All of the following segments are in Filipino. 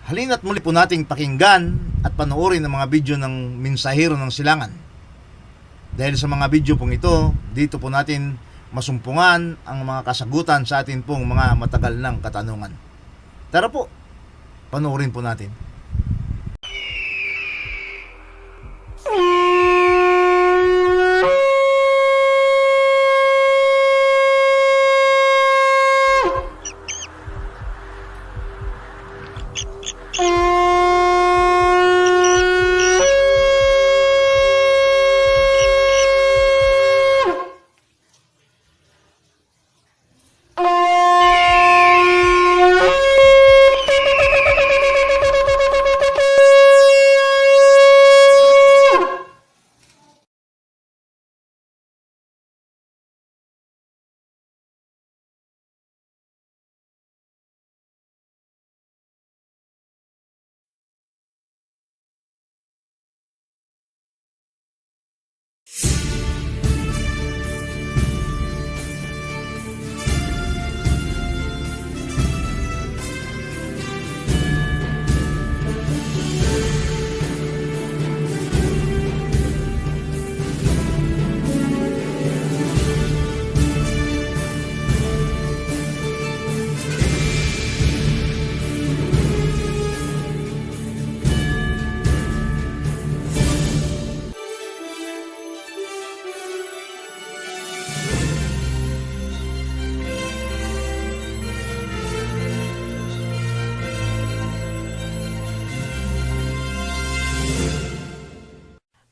Halina't muli po nating pakinggan at panoorin ang mga video ng Mensahero ng Silangan. Dahil sa mga video pong ito, dito po natin masumpungan ang mga kasagutan sa atin pong mga matagal ng katanungan. Tara po, panoorin po natin.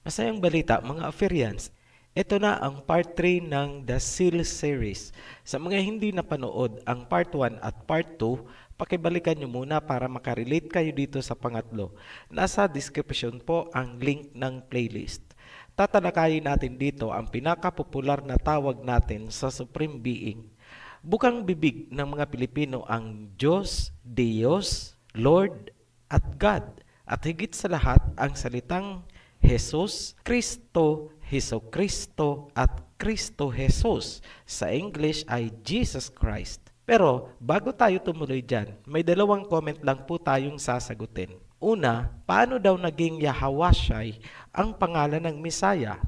Masayang balita mga Aferians, ito na ang part 3 ng The Seal Series. Sa mga hindi napanood ang part 1 at part 2, pakibalikan nyo muna para makarelate kayo dito sa pangatlo. Nasa description po ang link ng playlist. Tatalakayin natin dito ang pinakapopular na tawag natin sa Supreme Being. Bukang bibig ng mga Pilipino ang Diyos, Dios, Lord at God. At higit sa lahat ang salitang Jesus, Kristo, Heso Kristo at Kristo Jesus. Sa English ay Jesus Christ. Pero bago tayo tumuloy dyan, may dalawang comment lang po tayong sasagutin. Una, paano daw naging Yahawashai ang pangalan ng Misaya?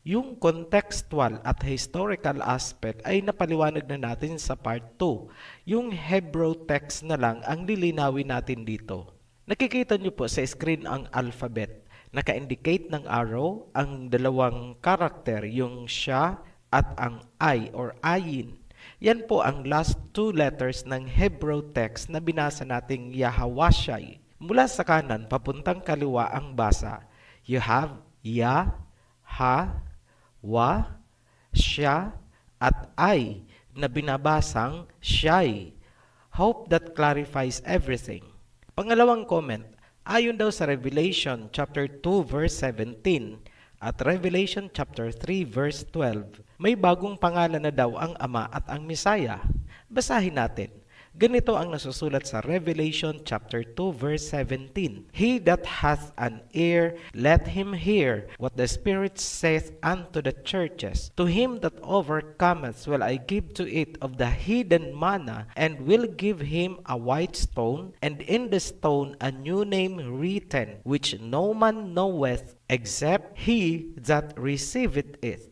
Yung contextual at historical aspect ay napaliwanag na natin sa part 2. Yung Hebrew text na lang ang lilinawin natin dito. Nakikita nyo po sa screen ang alphabet. Naka-indicate ng arrow ang dalawang karakter, yung siya at ang I or ayin. Yan po ang last two letters ng Hebrew text na binasa nating Yahawashai. Mula sa kanan, papuntang kaliwa ang basa. You have Ya, Ha, Wa, Siya, at I na binabasang Siyay. Hope that clarifies everything. Pangalawang comment, ayon daw sa Revelation chapter 2 verse 17 at Revelation chapter 3 verse 12, may bagong pangalan na daw ang Ama at ang Misaya. Basahin natin. Ganito ang nasusulat sa Revelation chapter 2 verse 17. He that hath an ear, let him hear what the Spirit saith unto the churches. To him that overcometh will I give to eat of the hidden manna, and will give him a white stone, and in the stone a new name written, which no man knoweth except he that receiveth it.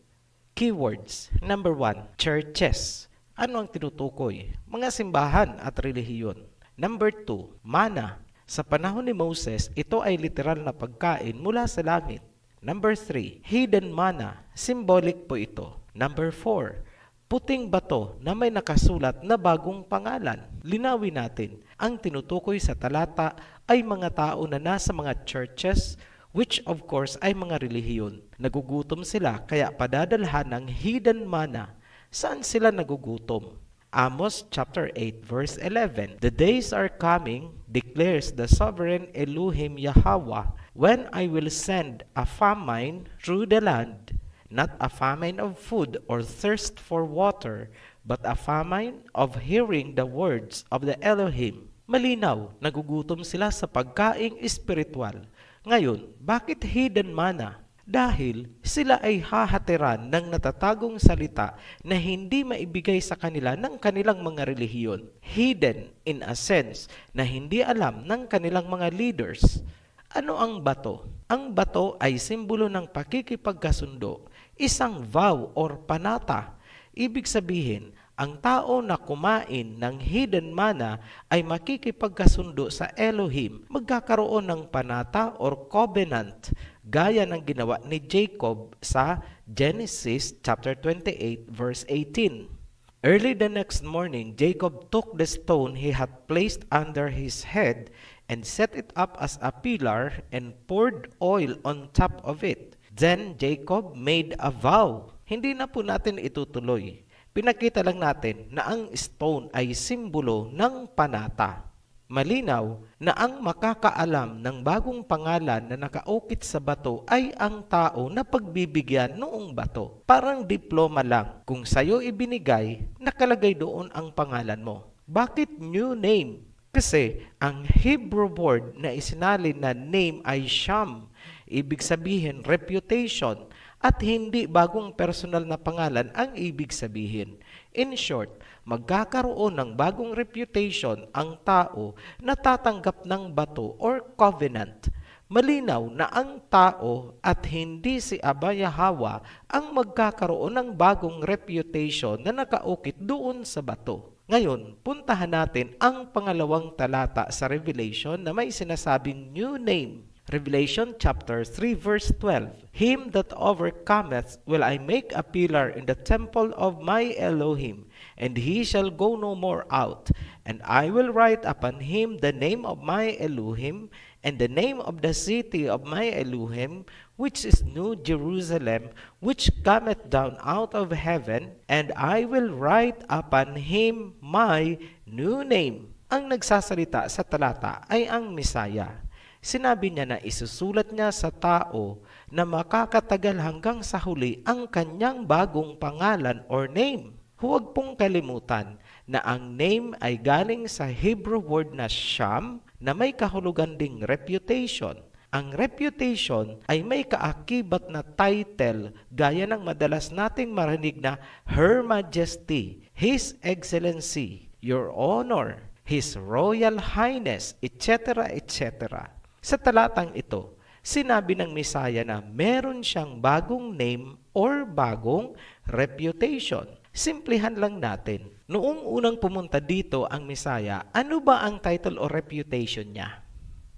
Keywords. Number 1, churches. Ano ang tinutukoy? Mga simbahan at relihiyon. Number 2, mana. Sa panahon ni Moses, ito ay literal na pagkain mula sa langit. Number 3, hidden manna. Symbolic po ito. Number 4, puting bato na may nakasulat na bagong pangalan. Linawin natin, ang tinutukoy sa talata ay mga tao na nasa mga churches, which of course ay mga relihiyon. Nagugutom sila kaya padadalhan ng hidden manna. Saan sila nagugutom? Amos chapter 8 verse 11. The days are coming, declares the sovereign Elohim Yahweh, when I will send a famine through the land, not a famine of food or thirst for water, but a famine of hearing the words of the Elohim. Malinaw, nagugutom sila sa pagkaing espiritual. Ngayon, bakit hidden manna? dahil sila ay hahatiran ng natatagong salita na hindi maibigay sa kanila ng kanilang mga relihiyon, hidden in a sense na hindi alam ng kanilang mga leaders. Ano ang bato? Ang bato ay simbolo ng pakikipagkasundo, isang vow or panata. Ibig sabihin, ang tao na kumain ng hidden manna ay makikipagkasundo sa Elohim, magkakaroon ng panata or covenant, gaya ng ginawa ni Jacob sa Genesis chapter 28 verse 18. Early the next morning, Jacob took the stone he had placed under his head and set it up as a pillar and poured oil on top of it. Then Jacob made a vow. Hindi na po natin itutuloy. Pinakita lang natin na ang stone ay simbolo ng panata. Malinaw na ang makakaalam ng bagong pangalan na nakaukit sa bato ay ang tao na pagbibigyan noong bato. Parang diploma lang. Kung sa'yo ibinigay, nakalagay doon ang pangalan mo. Bakit new name? Kasi ang Hebrew word na isinalin na name ay sham. Ibig sabihin reputation. At hindi bagong personal na pangalan ang ibig sabihin. In short, magkakaroon ng bagong reputation ang tao na tatanggap ng bato or covenant. Malinaw na ang tao at hindi si Abba Yahweh ang magkakaroon ng bagong reputation na nakaukit doon sa bato. Ngayon, puntahan natin ang pangalawang talata sa Revelation na may sinasabing new name. Revelation chapter 3 verse 12. Him that overcometh will I make a pillar in the temple of my Elohim, and he shall go no more out. And I will write upon him the name of my Elohim, and the name of the city of my Elohim, which is New Jerusalem, which cometh down out of heaven, and I will write upon him my new name. Ang nagsasalita sa talata ay ang Mesaya. Sinabi niya na isusulat niya sa tao na makakatagal hanggang sa huli ang kanyang bagong pangalan or name. Huwag pong kalimutan na ang name ay galing sa Hebrew word na sham na may kahulugan ding reputation. Ang reputation ay may kaakibat na title gaya ng madalas nating marinig na Her Majesty, His Excellency, Your Honor, His Royal Highness, etc. etc. Sa talatang ito, sinabi ng Mesaya na meron siyang bagong name or bagong reputation. Simplihan lang natin. Noong unang pumunta dito ang Mesaya, ano ba ang title o reputation niya?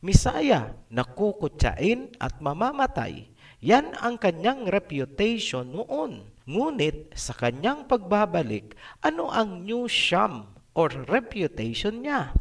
Mesaya, nakukutsain at mamamatay. Yan ang kanyang reputation noon. Ngunit sa kanyang pagbabalik, ano ang new sham or reputation niya?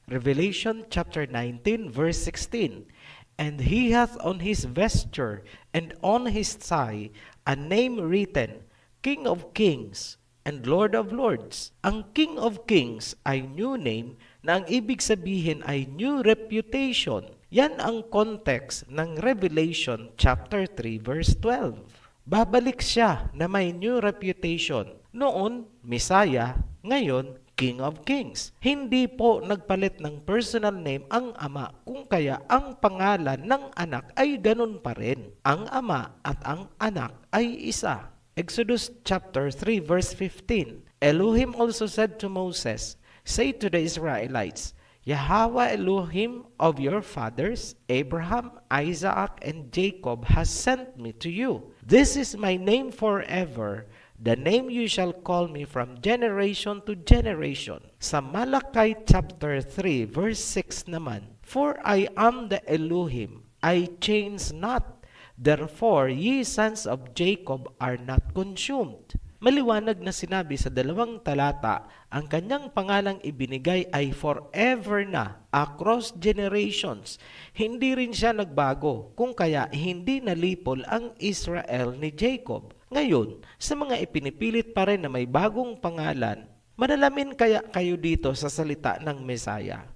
Revelation chapter 19 verse 16. And he hath on his vesture and on his thigh a name written, King of Kings and Lord of Lords. Ang King of Kings ay new name na ang ibig sabihin ay new reputation. Yan ang context ng Revelation chapter 3 verse 12. Babalik siya na may new reputation. Noon, Mesaya, ngayon, King of Kings. Hindi po nagpalit ng personal name ang ama, kung kaya ang pangalan ng anak ay ganun pa rin. Ang ama at ang anak ay isa. Exodus chapter 3 verse 15. Elohim also said to Moses, Say to the Israelites, Yahweh Elohim of your fathers, Abraham, Isaac, and Jacob has sent me to you. This is my name forever, the name you shall call me from generation to generation. Sa Malachi chapter 3 verse 6 naman, For I am the Elohim, I change not. Therefore, ye sons of Jacob are not consumed. Maliwanag na sinabi sa dalawang talata, ang kanyang pangalang ibinigay ay forever na, across generations. Hindi rin siya nagbago, kung kaya hindi nalipol ang Israel ni Jacob. Ngayon, sa mga ipinipilit pa rin na may bagong pangalan, manalamin kaya kayo dito sa salita ng Mesaya.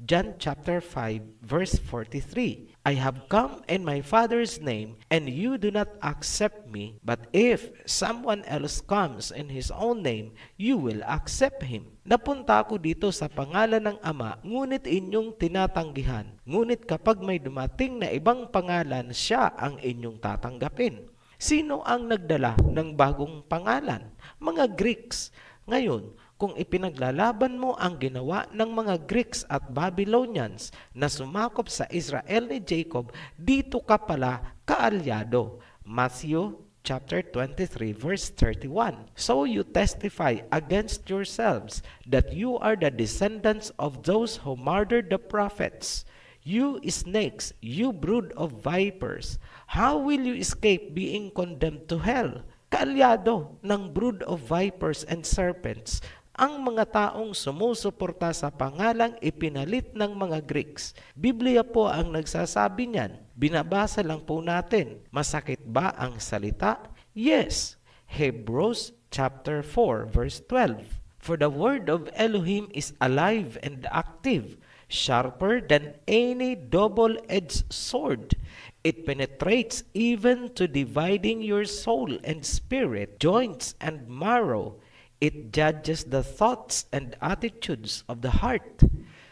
John chapter 5 verse 43. I have come in my Father's name, and you do not accept me. But if someone else comes in his own name, you will accept him. Napunta ako dito sa pangalan ng Ama, ngunit inyong tinatanggihan. Ngunit kapag may dumating na ibang pangalan, siya ang inyong tatanggapin. Sino ang nagdala ng bagong pangalan? Mga Greeks. Ngayon, kung ipinaglalaban mo ang ginawa ng mga Greeks at Babylonians na sumakop sa Israel ni Jacob, dito ka pala kaalyado. Matthew chapter 23 verse 31. So you testify against yourselves that you are the descendants of those who murdered the prophets. You snakes, you brood of vipers, how will you escape being condemned to hell? Kaalyado ng brood of vipers and serpents ang mga taong sumusuporta sa pangalang ipinalit ng mga Greeks. Biblia po ang nagsasabi niyan. Binabasa lang po natin. Masakit ba ang salita? Yes. Hebrews chapter 4 verse 12. For the word of Elohim is alive and active, sharper than any double-edged sword. It penetrates even to dividing your soul and spirit, joints and marrow. It judges the thoughts and attitudes of the heart.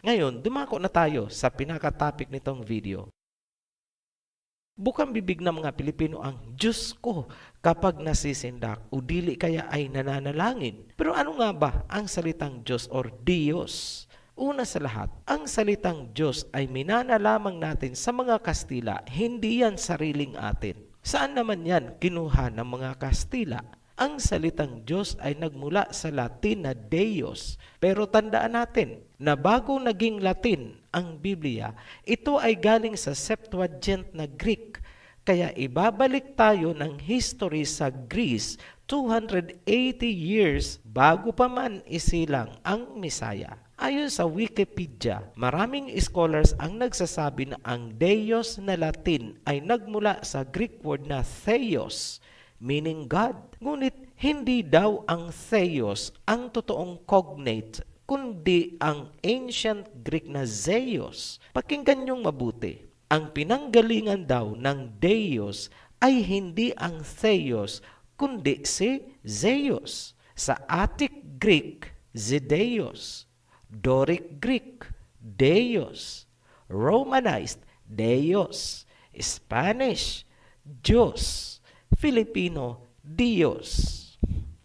Ngayon, dumako na tayo sa pinaka-topic nitong video. Bukang bibig ng mga Pilipino ang Diyos ko kapag nasisindak o dili kaya ay nananalangin. Pero ano nga ba ang salitang Diyos or Diyos? Una sa lahat, ang salitang Diyos ay minana lamang natin sa mga Kastila, hindi yan sariling atin. Saan naman yan kinuha ng mga Kastila? Ang salitang Diyos ay nagmula sa Latin na Deus. Pero tandaan natin na bago naging Latin ang Biblia, ito ay galing sa Septuagint na Greek. Kaya ibabalik tayo ng history sa Greece 280 years bago pa man isilang ang Misaya. Ayon sa Wikipedia, maraming scholars ang nagsasabi na ang Deus na Latin ay nagmula sa Greek word na Theos, meaning God. Ngunit hindi daw ang Theos ang totoong cognate, kundi ang ancient Greek na Zeus. Pakinggan niyong mabuti. Ang pinanggalingan daw ng Deus ay hindi ang Theos, kundi si Zeus. Sa Attic Greek, Zedeus. Doric Greek, Deus. Romanized, Deus. Spanish, Diyos. Filipino, Dios.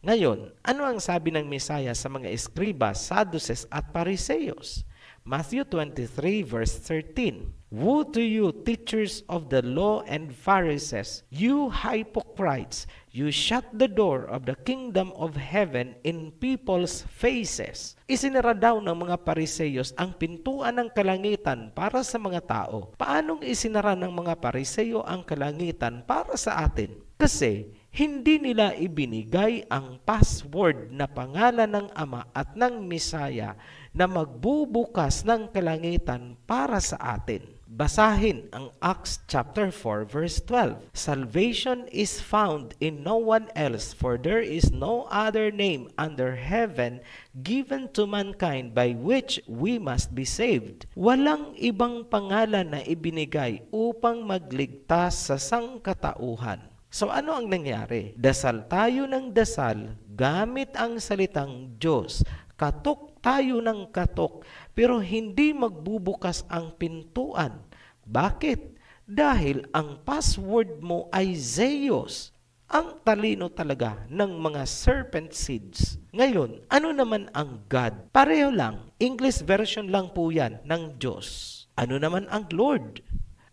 Ngayon, ano ang sabi ng Misaya sa mga eskriba, Sadducees at Pariseos? Matthew 23 verse 13. Woe to you, teachers of the law and Pharisees, you hypocrites! You shut the door of the kingdom of heaven in people's faces. Isinara daw ng mga Pariseyos ang pintuan ng kalangitan para sa mga tao. Paanong isinara ng mga Pariseyo ang kalangitan para sa atin? Kasi hindi nila ibinigay ang password na pangalan ng Ama at ng Misaya na magbubukas ng kalangitan para sa atin. Basahin ang Acts chapter 4 verse 12. Salvation is found in no one else, for there is no other name under heaven given to mankind by which we must be saved. Walang ibang pangalan na ibinigay upang magligtas sa sangkatauhan. So ano ang nangyari? Dasal tayo ng dasal gamit ang salitang Diyos. Katok tayo ng katok, pero hindi magbubukas ang pintuan. Bakit? Dahil ang password mo ay Zeus. Ang talino talaga ng mga serpent seeds. Ngayon, ano naman ang God? Pareho lang, English version lang po yan ng Diyos. Ano naman ang Lord?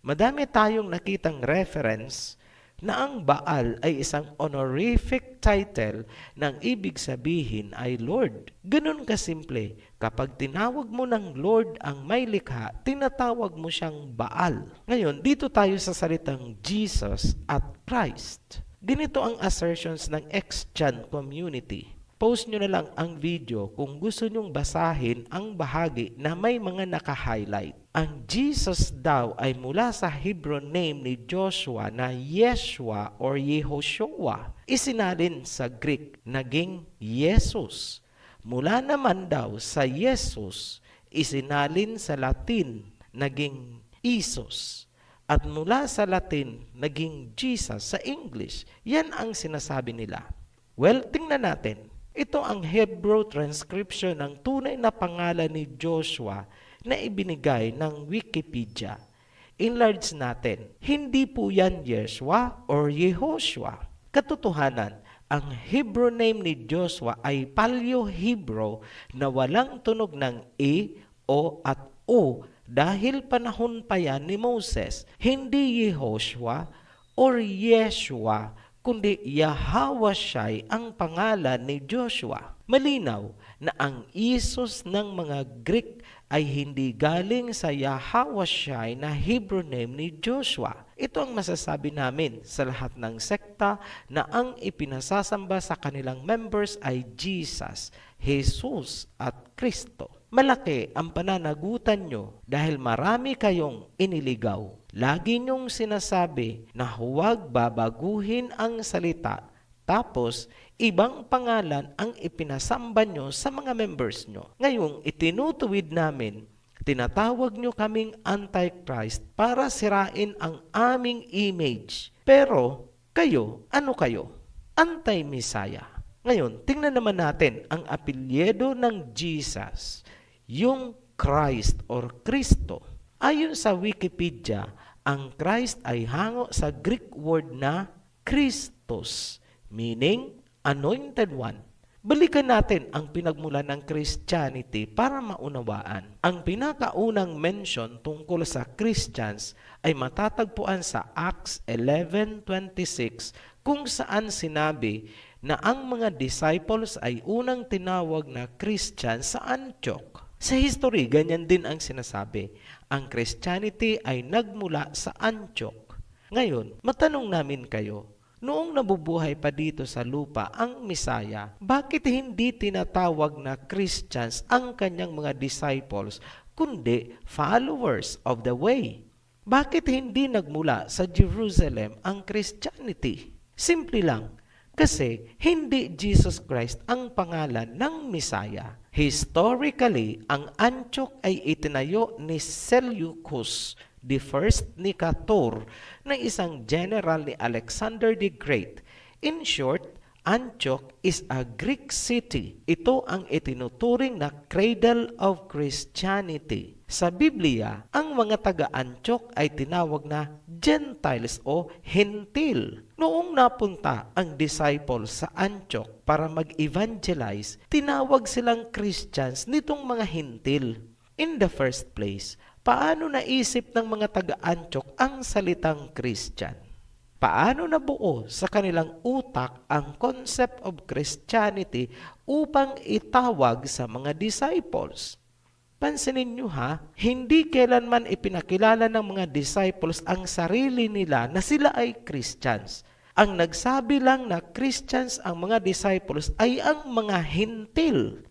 Madami tayong nakitang reference na ang Baal ay isang honorific title ng ibig sabihin ay Lord. Ganun kasimple, kapag tinawag mo ng Lord ang may likha, tinatawag mo siyang Baal. Ngayon, dito tayo sa salitang Jesus at Christ. Ganito ang assertions ng ex-Chan community. Post nyo na lang ang video kung gusto nyong basahin ang bahagi na may mga naka-highlight. Ang Jesus daw ay mula sa Hebrew name ni Joshua na Yeshua or Yehoshua. Isinalin sa Greek, naging Jesus. Mula naman daw sa Jesus, isinalin sa Latin, naging Isos. At mula sa Latin, naging Jesus sa English. Yan ang sinasabi nila. Well, tingnan natin. Ito ang Hebrew transcription ng tunay na pangalan ni Joshua na ibinigay ng Wikipedia. Enlarge natin. Hindi po yan Yeshua or Yehoshua. Katotohanan, ang Hebrew name ni Joshua ay Paleo-Hebrew na walang tunog ng E, O at O dahil panahon pa yan ni Moses. Hindi Yehoshua or Yeshua, kundi Yahawashai ang pangalan ni Joshua. Malinaw na ang Isos ng mga Greek ay hindi galing sa Yahawashai na Hebrew name ni Joshua. Ito ang masasabi namin sa lahat ng sekta na ang ipinasasamba sa kanilang members ay Jesus, Jesus at Kristo. Malaki ang pananagutan nyo dahil marami kayong iniligaw. Lagi nyong sinasabi na huwag babaguhin ang salita, tapos ibang pangalan ang ipinasamba nyo sa mga members nyo. Ngayong itinutuwid namin, tinatawag nyo kaming Antichrist para sirain ang aming image. Pero kayo, ano kayo? Anti-Messiah. Ngayon, tingnan naman natin ang apelyido ng Jesus, yung Christ or Kristo. Ayon sa Wikipedia, ang Christ ay hango sa Greek word na Christos, meaning anointed one. Balikan natin ang pinagmulan ng Christianity para maunawaan. Ang pinakaunang mention tungkol sa Christians ay matatagpuan sa Acts 11:26 kung saan sinabi na ang mga disciples ay unang tinawag na Christian sa Antioch. Sa history, ganyan din ang sinasabi. Ang Christianity ay nagmula sa Antioch. Ngayon, matanong namin kayo, noong nabubuhay pa dito sa lupa ang Messiah, bakit hindi tinatawag na Christians ang kanyang mga disciples, kundi followers of the way? Bakit hindi nagmula sa Jerusalem ang Christianity? Simple lang, kasi hindi Jesus Christ ang pangalan ng Messiah. Historically, ang Antioch ay itinayo ni Seleucus the First Nicator na isang general ni Alexander the Great. In short, Antioch is a Greek city. Ito ang itinuturing na cradle of Christianity. Sa Biblia, ang mga taga-Antioch ay tinawag na Gentiles o Hentil. Noong napunta ang disciples sa Antioch para mag-evangelize, tinawag silang Christians nitong mga Hentil. In the first place, paano naisip ng mga taga-Antioch ang salitang Christian? Paano nabuo sa kanilang utak ang concept of Christianity upang itawag sa mga disciples? Pansinin nyo ha, hindi kailanman ipinakilala ng mga disciples ang sarili nila na sila ay Christians. Ang nagsabi lang na Christians ang mga disciples ay ang mga Hentil.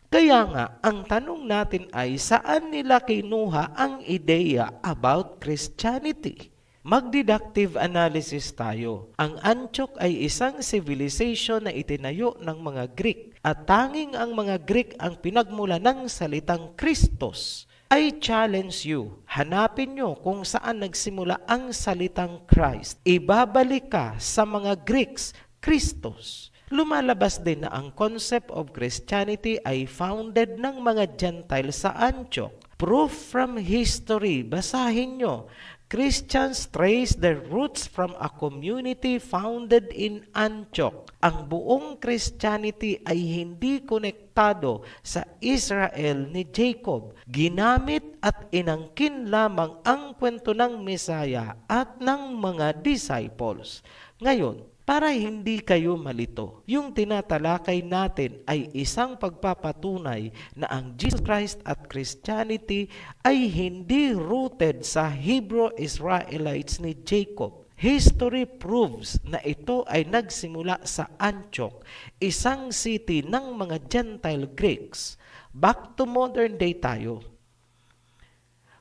Kaya nga, ang tanong natin ay saan nila kinuha ang ideya about Christianity? Mag-deductive analysis tayo. Ang Antioch ay isang civilization na itinayo ng mga Greek at tanging ang mga Greek ang pinagmula ng salitang Christos. I challenge you, hanapin nyo kung saan nagsimula ang salitang Christ. Ibabalik ka sa mga Greeks, Christos. Lumalabas din na ang concept of Christianity ay founded ng mga Gentiles sa Antioch. Proof from history, basahin nyo. Christians trace their roots from a community founded in Antioch. Ang buong Christianity ay hindi konektado sa Israel ni Jacob. Ginamit at inangkin lamang ang kwento ng Messiah at ng mga disciples. Ngayon, para hindi kayo malito, yung tinatalakay natin ay isang pagpapatunay na ang Jesus Christ at Christianity ay hindi rooted sa Hebrew Israelites ni Jacob. History proves na ito ay nagsimula sa Antioch, isang city ng mga Gentile Greeks. Back to modern day tayo.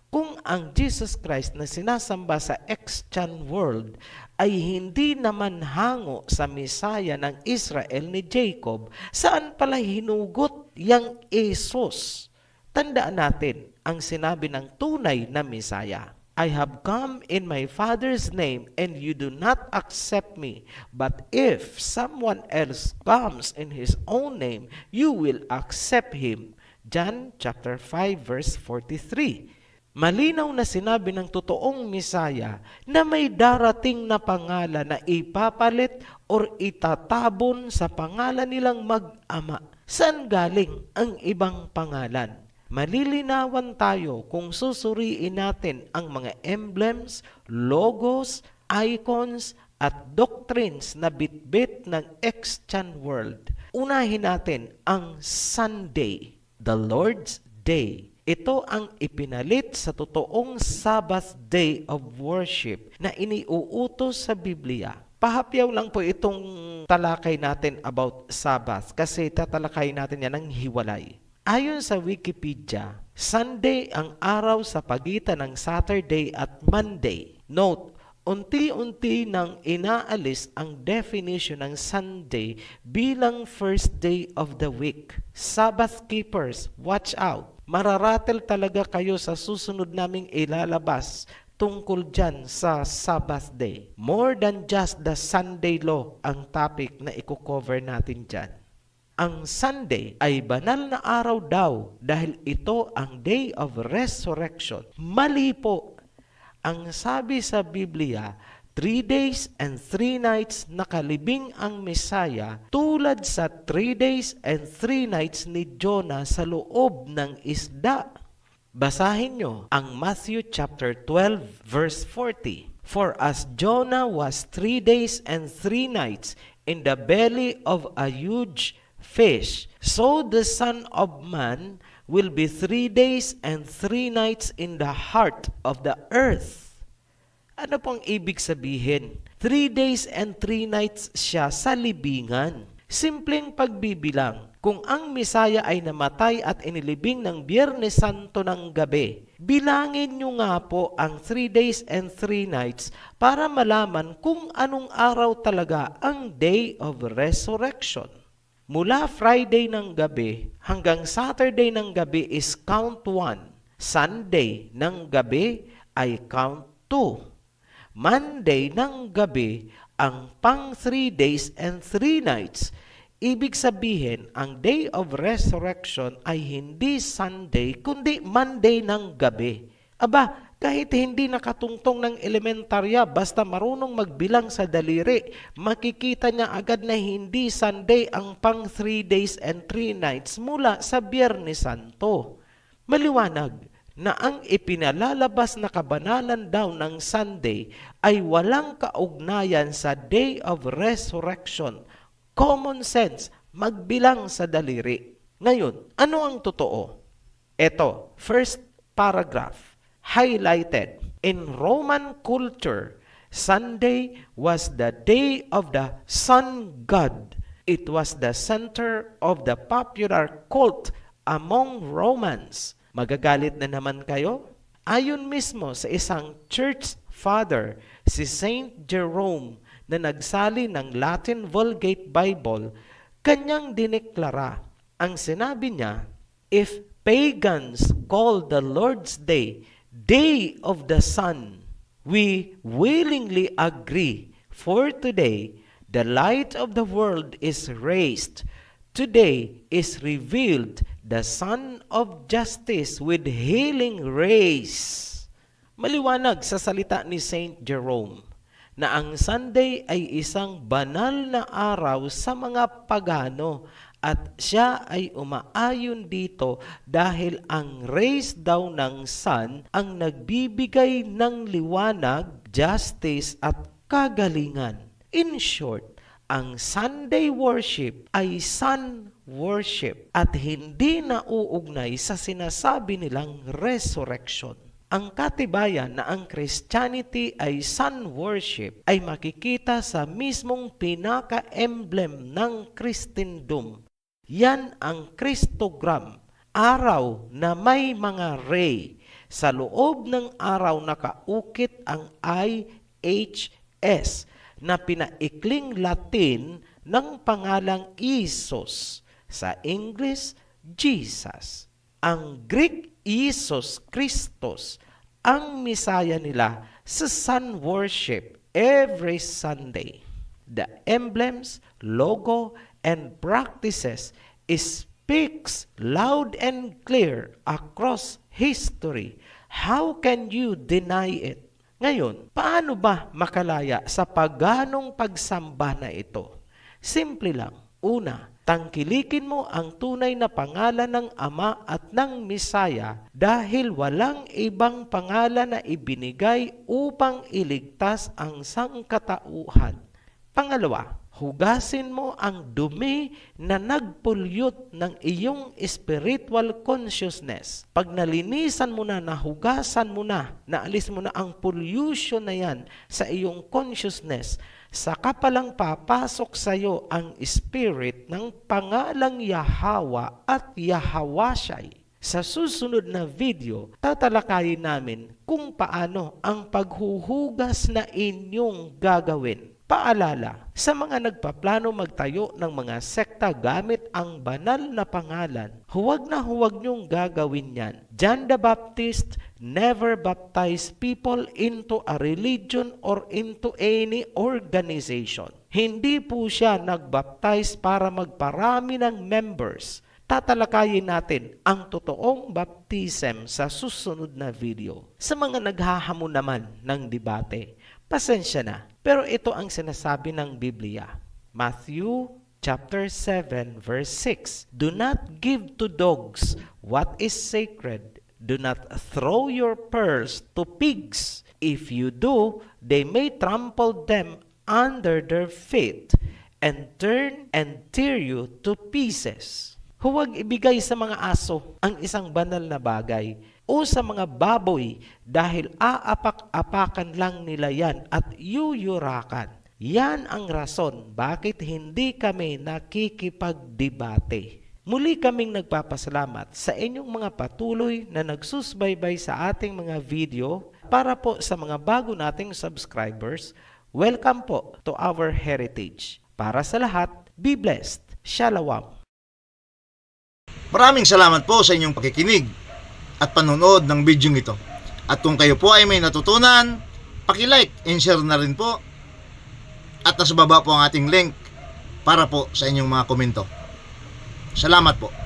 Kung ang Jesus Christ na sinasamba sa extant world ay hindi naman hango sa Messiah ng Israel ni Jacob, saan pala hinugot yang Esos? Tandaan natin ang sinabi ng tunay na Mesaya. I have come in my Father's name and you do not accept me. But if someone else comes in his own name, you will accept him. John chapter 5 verse 43. Malinaw na sinabi ng totoong Mesaya na may darating na pangalan na ipapalit or itatabon sa pangalan nilang mag-ama. Saan galing ang ibang pangalan? Malilinawan tayo kung susuriin natin ang mga emblems, logos, icons, at doctrines na bitbit ng Extant World. Unahin natin ang Sunday, the Lord's Day. Ito ang ipinalit sa totoong Sabbath day of worship na iniuutos sa Biblia. Pahapyaw lang po itong talakay natin about Sabbath kasi tatalakay natin yan ng hiwalay. Ayon sa Wikipedia, Sunday ang araw sa pagitan ng Saturday at Monday. Note, unti-unti nang inaalis ang definition ng Sunday bilang first day of the week. Sabbath keepers, watch out! Mararatel talaga kayo sa susunod naming ilalabas tungkol dyan sa Sabbath day. More than just the Sunday law ang topic na i-cover natin dyan. Ang Sunday ay banal na araw daw dahil ito ang day of resurrection. Mali po. Ang sabi sa Biblia, 3 days and 3 nights nakalibing ang Mesaya tulad sa 3 days and 3 nights ni Jonah sa loob ng isda. Basahin nyo ang Matthew chapter 12 verse 40. For as Jonah was 3 days and 3 nights in the belly of a huge fish, so the Son of Man will be 3 days and 3 nights in the heart of the earth. Ano pong ibig sabihin? 3 days and 3 nights siya sa libingan. Simpleng pagbibilang. Kung ang Mesaya ay namatay at inilibing ng Biyernes Santo ng gabi, bilangin nyo nga po ang 3 days and 3 nights para malaman kung anong araw talaga ang day of resurrection. Mula Friday ng gabi hanggang Saturday ng gabi is count 1. Sunday ng gabi ay count 2. Monday ng gabi ang pang 3 days and 3 nights. Ibig sabihin, ang day of resurrection ay hindi Sunday, kundi Monday ng gabi. Aba, kahit hindi nakatungtong ng elementarya, basta marunong magbilang sa daliri, makikita niya agad na hindi Sunday ang pang 3 days and 3 nights mula sa Biyernes Santo. Maliwanag na ang ipinalalabas na kabanalan daw ng Sunday ay walang kaugnayan sa day of resurrection. Common sense, magbilang sa daliri. Ngayon, ano ang totoo? Ito, first paragraph, highlighted. In Roman culture, Sunday was the day of the sun god. It was the center of the popular cult among Romans. Magagalit na naman kayo? Ayon mismo sa isang church father, si Saint Jerome, na nagsali ng Latin Vulgate Bible, kanyang dineklara. Ang sinabi niya, if pagans call the Lord's Day, Day of the Sun, we willingly agree, for today, the light of the world is raised. Today is revealed the Sun of Justice with healing rays. Maliwanag sa salita ni Saint Jerome na ang Sunday ay isang banal na araw sa mga pagano at siya ay umaayon dito dahil ang rays daw ng sun ang nagbibigay ng liwanag, justice at kagalingan. In short, ang Sunday worship ay sun worship at hindi nauugnay sa sinasabi nilang resurrection. Ang katibayan na ang Christianity ay sun worship ay makikita sa mismong pinaka-emblem ng Christendom. Yan ang Christogram, araw na may mga ray. Sa loob ng araw nakaukit ang IHS na pinaikling Latin ng pangalang Isos. Sa English, Jesus. ang Greek Isos Christos ang misaya nila sa sun worship every Sunday. The emblems, logo, and practices speaks loud and clear across history. How can you deny it? Ngayon, paano ba makalaya sa paganong pagsamba na ito? Simple lang. Una, tangkilikin mo ang tunay na pangalan ng Ama at ng Misaya dahil walang ibang pangalan na ibinigay upang iligtas ang sangkatauhan. Pangalawa, hugasin mo ang dumi na nagpulyot ng iyong spiritual consciousness. Pag nalinisan mo na, nahugasan mo na, naalis mo na ang pollution na yan sa iyong consciousness, saka palang papasok sa iyo ang spirit ng pangalang Yahawa at Yahawashai. Sa susunod na video, tatalakayin namin kung paano ang paghuhugas na inyong gagawin. Paalala, sa mga nagpaplano magtayo ng mga sekta gamit ang banal na pangalan, huwag niyong gagawin yan. John the Baptist never baptized people into a religion or into any organization. Hindi po siya nagbaptize para magparami ng members. Tatalakayin natin ang totoong baptism sa susunod na video. Sa mga naghahamon naman ng debate, pasensya na, pero ito ang sinasabi ng Biblia. Matthew chapter 7 verse 6. Do not give to dogs what is sacred. Do not throw your pearls to pigs. If you do, they may trample them under their feet and turn and tear you to pieces. Huwag ibigay sa mga aso ang isang banal na bagay o sa mga baboy dahil aapak-apakan lang nila yan at yuyurakan. Yan ang rason bakit hindi kami nakikipagdebate. Muli kaming nagpapasalamat sa inyong mga patuloy na nagsusbaybay sa ating mga video. Para po sa mga bago nating subscribers, welcome po to our heritage. Para sa lahat, be blessed. Shalom. Maraming salamat po sa inyong pakikinig at panonood ng video ito. At kung kayo po ay may natutunan, paki-like and share na rin po. At nasa baba po ang ating link para po sa inyong mga komento. Salamat po.